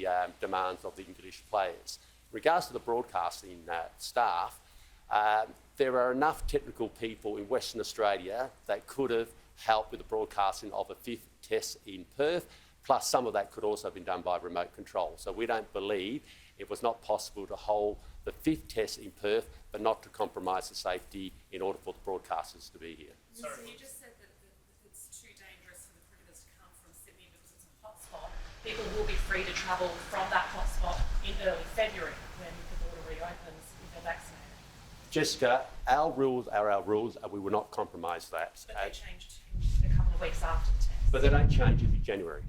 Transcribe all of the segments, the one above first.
the demands of the English players. In regards to the broadcasting staff, there are enough technical people in Western Australia that could have helped with the broadcasting of a fifth test in Perth, plus some of that could also have been done by remote control. So we don't believe it was not possible to hold the fifth test in Perth, but not to compromise the safety in order for the broadcasters to be here. So you just said that it's too dangerous for the cricketers to come from Sydney because it's a hotspot. People will be free to travel from that hotspot in early February when the border reopens if they're vaccinated. Jessica, our rules are our rules, and we will not compromise that. But they changed a couple of weeks after the test. But they don't change in January.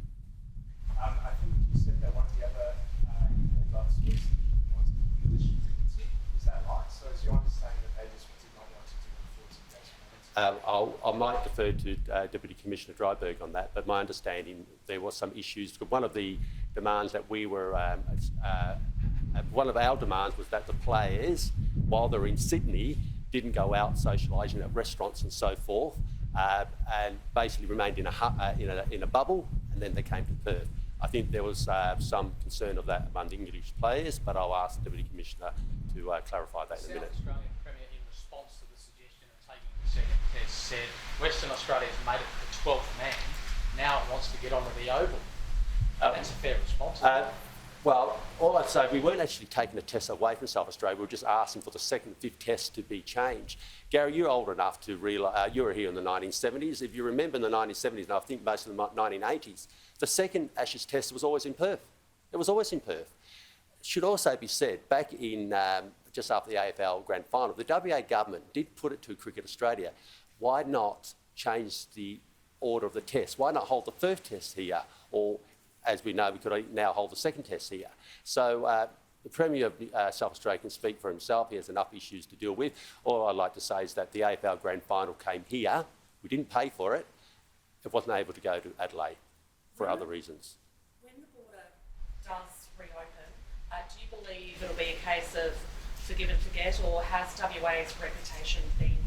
I think you said that one of the other holdouts was the English frequency. Is that right? So is your understanding that they just did not want to do the 14 days? I might defer to Deputy Commissioner Dryberg on that, but my understanding there was some issues. One of the demands that we were, one of our demands was that the players, while they're in Sydney, didn't go out socialising at restaurants and so forth, and basically remained in a bubble, and then they came to Perth. I think there was some concern of that among the English players, but I'll ask the Deputy Commissioner to clarify that in a minute. The South Australian Premier, in response to the suggestion of taking the second test, said Western Australia's made it the 12th man, now it wants to get onto the Oval. That's a fair response. Well, all I'd say, we weren't actually taking the test away from South Australia, we were just asking for the second and fifth test to be changed. Gary, you're old enough to realise, you were here in the 1970s. If you remember in the 1970s, and I think most of the 1980s, the second Ashes test was always in Perth. It was always in Perth. It should also be said, back in just after the AFL Grand Final, the WA government did put it to Cricket Australia. Why not change the order of the test? Why not hold the first test here? Or, as we know, we could now hold the second test here. So the Premier of South Australia can speak for himself. He has enough issues to deal with. All I'd like to say is that the AFL Grand Final came here. We didn't pay for it. It wasn't able to go to Adelaide for other reasons. When the border does reopen, do you believe it'll be a case of forgive and forget, or has WA's reputation been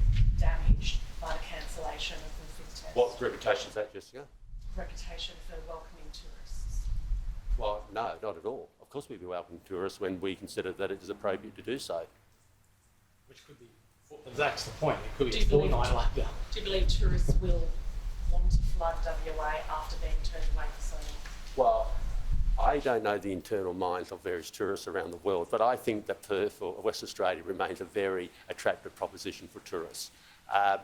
damaged by the cancellation of the fifth test? What reputation is that, Jessica? Reputation for welcoming tourists. Well, no, not at all. Of course we'd be welcoming tourists when we consider that it is appropriate to do so. Which could be, that's the point, it could be a fortnight later. Do you believe tourists will want to flood WA after being turned away for so long? Well, I don't know the internal minds of various tourists around the world, but I think that Perth or West Australia remains a very attractive proposition for tourists. The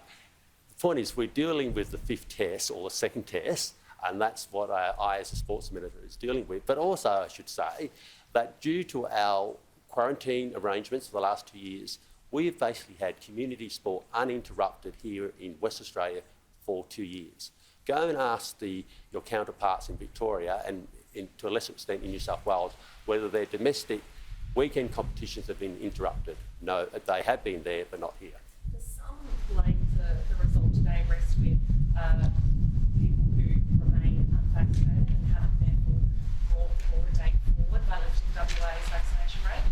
point is, we're dealing with the fifth test or the second test, and that's what I as a sports minister is dealing with. But also, I should say, that due to our quarantine arrangements for the last 2 years, we've basically had community sport uninterrupted here in West Australia for 2 years. Go and ask your counterparts in Victoria and to a lesser extent in New South Wales whether their domestic weekend competitions have been interrupted. No, they have been there, but not here. Does some blame the result today rest with people who remain unvaccinated and haven't therefore brought the border date forward by lifting WA's vaccination rate?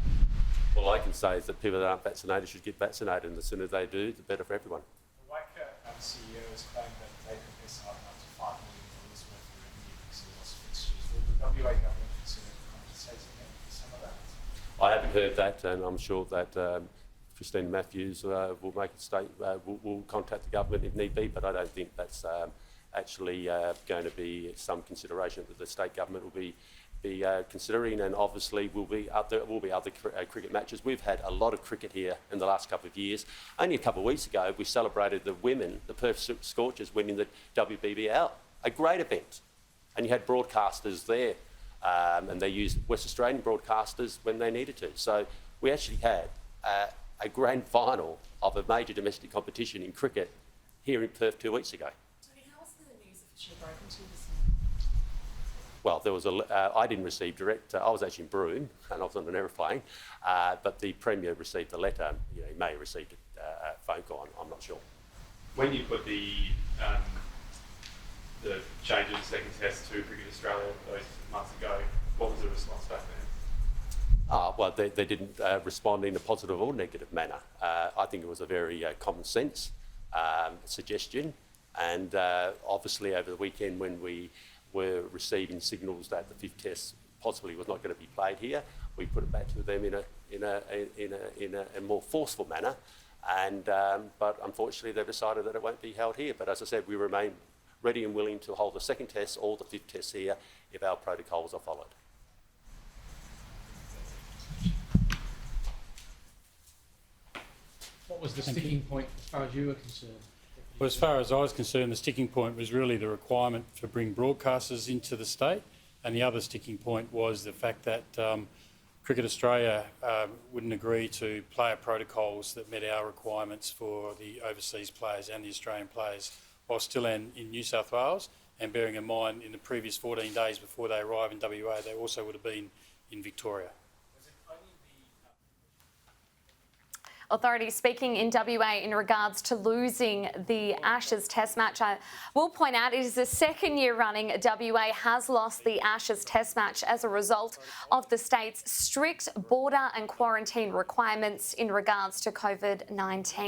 All I can say is that people that aren't vaccinated should get vaccinated, and the sooner they do, the better for everyone. The Wacker CEO has claimed that they could miss out up to $5 million worth of revenue because of lost fixtures. Will the WA government consider compensating them for some of that? I haven't heard that, and I'm sure that Christine Matthews will make a will contact the government if need be, but I don't think that's actually going to be some consideration that the state government will be considering, and obviously will be other cricket matches. We've had a lot of cricket here in the last couple of years. Only a couple of weeks ago, we celebrated the women, the Perth Scorchers, winning the WBBL, a great event, and you had broadcasters there, and they used West Australian broadcasters when they needed to. So we actually had a grand final of a major domestic competition in cricket here in Perth 2 weeks ago. Tony, how was the news officially broken to you this morning? Well, there was I didn't receive direct. I was actually in Broome and I was on an aeroplane, but the Premier received the letter. You know, he may have received a phone call. I'm not sure. When you put the change of the second test to Cricket Australia those months ago, what was the response back then? Well, they didn't respond in a positive or negative manner. I think it was a very common sense suggestion, and obviously over the weekend when we were receiving signals that the fifth test possibly was not going to be played here. We put it back to them in a more forceful manner, and but unfortunately they've decided that it won't be held here. But as I said, we remain ready and willing to hold the second test or the fifth test here if our protocols are followed. What was the sticking point as far as you were concerned? Well, as far as I was concerned, the sticking point was really the requirement for bring broadcasters into the state, and the other sticking point was the fact that Cricket Australia wouldn't agree to player protocols that met our requirements for the overseas players and the Australian players while still in New South Wales, and bearing in mind in the previous 14 days before they arrive in WA, they also would have been in Victoria. Authorities speaking in WA in regards to losing the Ashes Test match. I will point out it is the second year running WA has lost the Ashes Test match as a result of the state's strict border and quarantine requirements in regards to COVID-19.